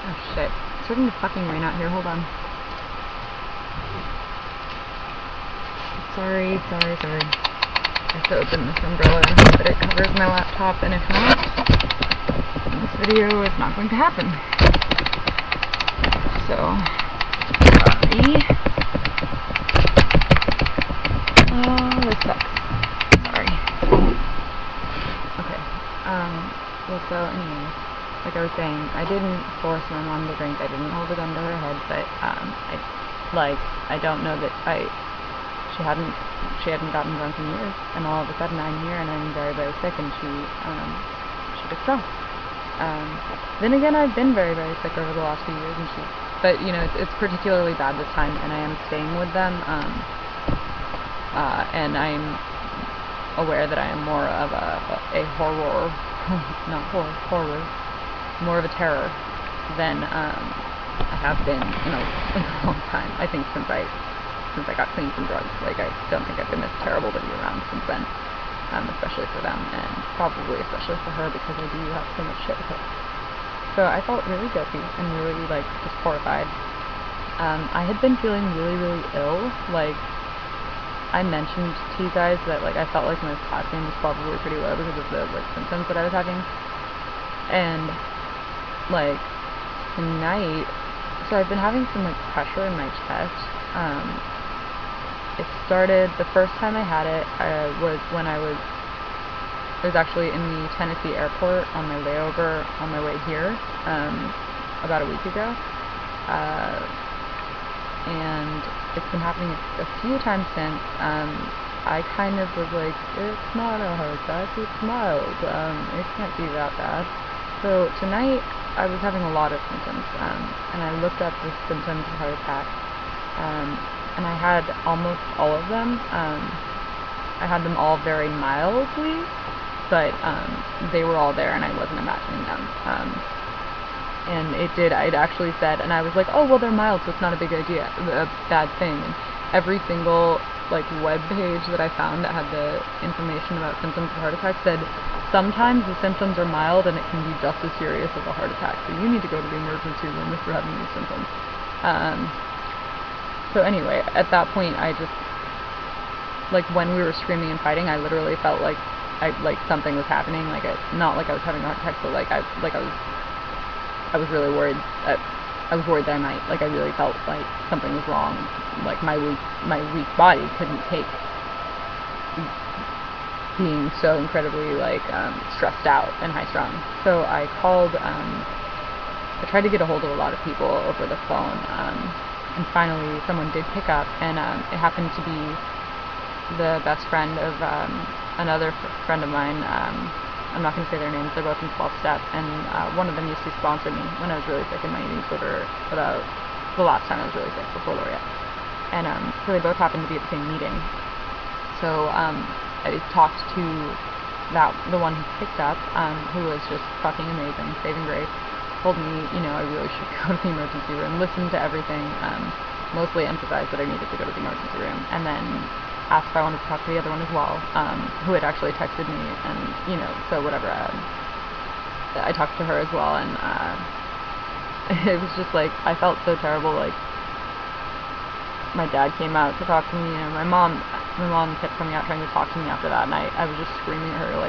Oh shit. It's starting to fucking rain out here. Hold on. Sorry. I have to open this umbrella and hope that it covers my laptop, and if not, this video is not going to happen. So, sorry. Oh, this sucks. Sorry. Okay. Well, so anyways, like I was saying, I didn't force my mom to drink. I didn't hold a gun to her head, but I don't know that she hadn't gotten drunk in years, and all of a sudden I'm here and I'm very, very sick, and she gets drunk. Then again, I've been very, very sick over the last few years, and but you know, it's particularly bad this time, and I am staying with them, and I'm aware that I am more of a horror, not horror, more of a terror than I have been in a long time. I think since I got clean from drugs. Like, I don't think I've been this terrible to be around since then, especially for them, and probably especially for her, because I do have so much shit with her. So I felt really guilty and really, like, just horrified. I had been feeling really, really ill. Like, I mentioned to you guys that, like, I felt like my potassium was probably pretty low because of the, like, symptoms that I was having. And, like, tonight, so I've been having some, like, pressure in my chest. It started, the first time I had it was when I was actually in the Tennessee airport on my layover on my way here, about a week ago, and it's been happening a few times since. I kind of was like, it's not a heart attack, it's mild, it can't be that bad. So tonight I was having a lot of symptoms, and I looked up the symptoms of heart attack, and I had almost all of them. I had them all very mildly, but they were all there, and I wasn't imagining them. And I'd actually said, and I was like, oh, well, they're mild, so it's not a big idea, a bad thing. And every single, like, web page that I found that had the information about symptoms of heart attack said, sometimes the symptoms are mild, and it can be just as serious as a heart attack, so you need to go to the emergency room if you're having these symptoms. So anyway, at that point, I just, like, when we were screaming and fighting, I literally felt like something was happening. Like, not like I was having a heart attack, but I was really worried. I was worried that I might. Like, I really felt like something was wrong. Like, my weak body couldn't take being so incredibly, like, stressed out and high strung. So I called. I tried to get a hold of a lot of people over the phone. And finally, someone did pick up, and it happened to be the best friend of another friend of mine. I'm not going to say their names. They're both in 12-step, and one of them used to sponsor me when I was really sick in my eating disorder, about the last time I was really sick, before Laureate. And so they both happened to be at the same meeting. So I talked to the one who picked up, who was just fucking amazing, saving grace. Told me, you know, I really should go to the emergency room, listen to everything, mostly emphasized that I needed to go to the emergency room, and then asked if I wanted to talk to the other one as well, who had actually texted me, and, you know, so whatever, I talked to her as well, and it was just, like, I felt so terrible. Like, my dad came out to talk to me, and my mom kept coming out trying to talk to me after that, and I was just screaming at her,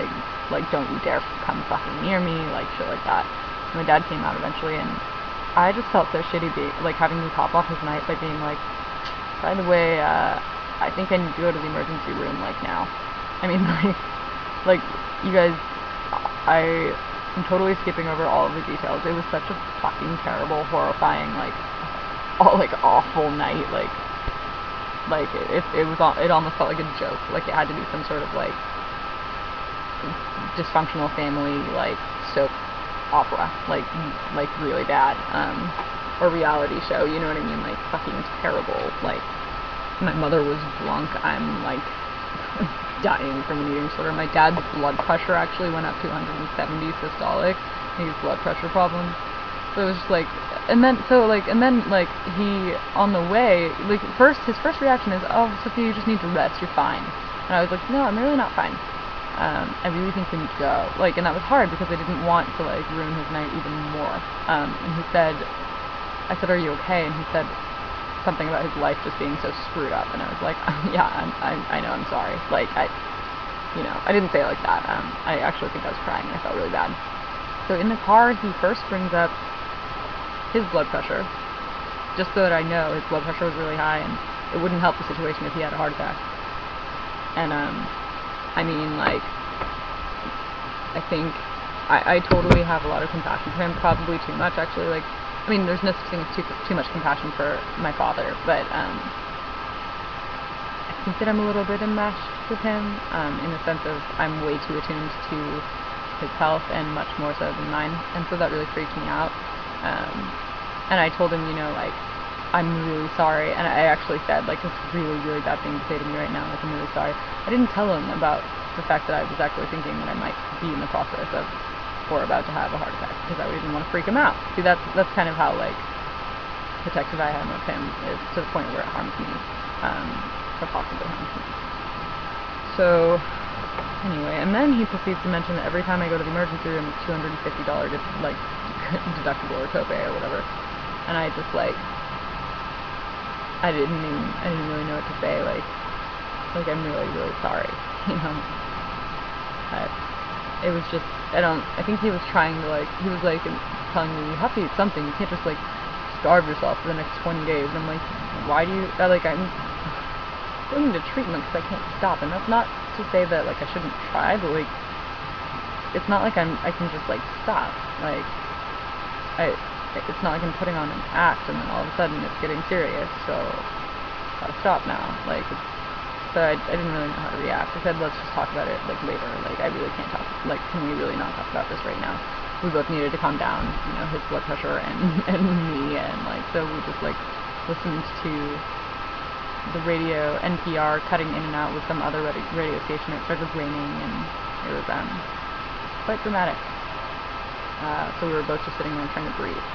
like, don't you dare come fucking near me, like, shit like that. My dad came out eventually, and I just felt so shitty having to top off his night by being like, by the way, I think I need to go to the emergency room, like, now. I mean, like, you guys, I'm totally skipping over all of the details. It was such a fucking terrible, horrifying, like, awful night. Like, it almost felt like a joke. Like, it had to be some sort of, like, dysfunctional family, like, soap opera, like really bad, or reality show, you know what I mean, like, fucking terrible. Like, my mother was drunk, I'm, like, dying from an eating disorder. My dad's blood pressure actually went up to 170 systolic, he has blood pressure problems, so it was just like, and then he, on the way, like, his first reaction is, oh, Sophia, you just need to rest, you're fine, and I was like, no, I'm really not fine. I really think we need to go. Like, and that was hard because I didn't want to, like, ruin his night even more. And he said, I said, are you okay? And he said something about his life just being so screwed up. And I was like, yeah, I know, I'm sorry. Like, I didn't say it like that. I actually think I was crying and I felt really bad. So in the car, he first brings up his blood pressure, just so that I know his blood pressure was really high and it wouldn't help the situation if he had a heart attack. And, I mean, like, I think I totally have a lot of compassion for him, probably too much, actually. Like, I mean, there's no such thing as too much compassion for my father, but, I think that I'm a little bit enmeshed with him, in the sense of I'm way too attuned to his health, and much more so than mine, and so that really freaked me out. And I told him, like, I'm really sorry, and I actually said, like, it's a really, really bad thing to say to me right now, like, I'm really sorry. I didn't tell him about the fact that I was actually thinking that I might be in the process of, or about to have a heart attack, because I didn't want to freak him out. See, that's kind of how, like, protective I am of him, is to the point where it harms me, or possibly harms me. So, anyway, and then he proceeds to mention that every time I go to the emergency room, it's $250, like, deductible or copay or whatever. And I just, like, I didn't really know what to say, like I'm really, really sorry, it was just, I think he was trying to, like, he was, like, telling me, you have to eat something, you can't just, like, starve yourself for the next 20 days, and I'm like, why do you, I'm going into treatment because I can't stop, and that's not to say that, like, I shouldn't try, but, like, it's not like I can just, like, stop, like, it's not like I'm putting on an act and then all of a sudden it's getting serious, so gotta stop now. Like, so I didn't really know how to react. I said, let's just talk about it, like, later. Like, I really can't talk, like, can we really not talk about this right now? We both needed to calm down, his blood pressure and me, and, like, so we just, like, listened to the radio, NPR, cutting in and out with some other radio station. It started raining and it was, quite dramatic. So we were both just sitting there trying to breathe.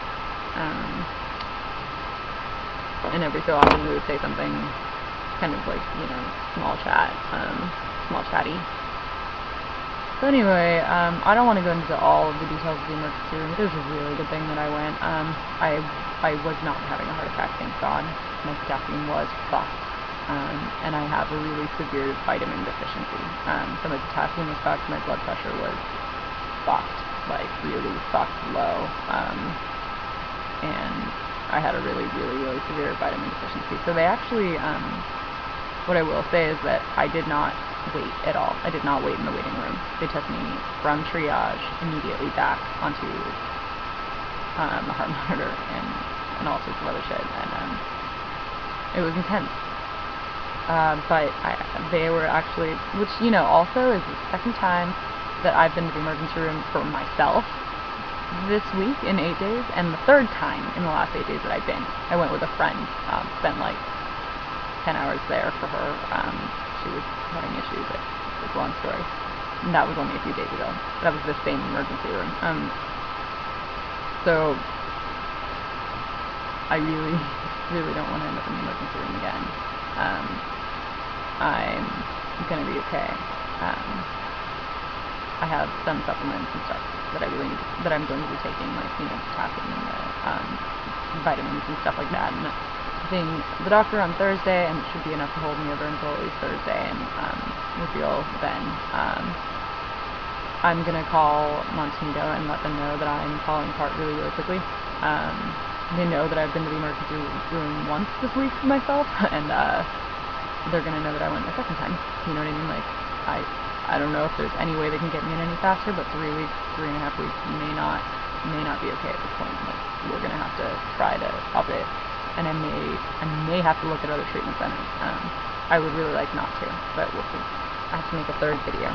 And every so often we would say something kind of like, small chatty. So anyway, I don't want to go into all of the details of the emergency room. It was a really good thing that I went. I was not having a heart attack, thank God. My potassium was fucked. And I have a really severe vitamin deficiency. So my potassium was fucked, my blood pressure was fucked, like really fucked low, and I had a really, really, really severe vitamin deficiency. So they actually, what I will say is that I did not wait at all. I did not wait in the waiting room. They took me from triage immediately back onto the heart monitor and all sorts of other shit, and it was intense. But they were actually, which, also is the second time that I've been to the emergency room for myself this week in 8 days, and the third time in the last 8 days that I've been. I went with a friend, spent like 10 hours there for her. She was having issues. It's a long story. And that was only a few days ago. That was the same emergency room. So I really, really don't want to end up in the emergency room again. I'm gonna be okay. I have some supplements and stuff that I really need to, that I'm going to be taking, like, potassium and the vitamins and stuff like that. And seeing the doctor on Thursday, and it should be enough to hold me over until at least Thursday, and we'll feel then. I'm gonna call Montego and let them know that I'm falling apart really, really quickly. They know that I've been to the emergency room once this week myself, and they're gonna know that I went a second time. You know what I mean? Like, I don't know if there's any way they can get me in any faster, but 3 weeks, 3.5 weeks may not be okay at this point. Like, we're gonna have to try to up it, and I may have to look at other treatment centers. I would really like not to, but we'll see. I have to make a third video.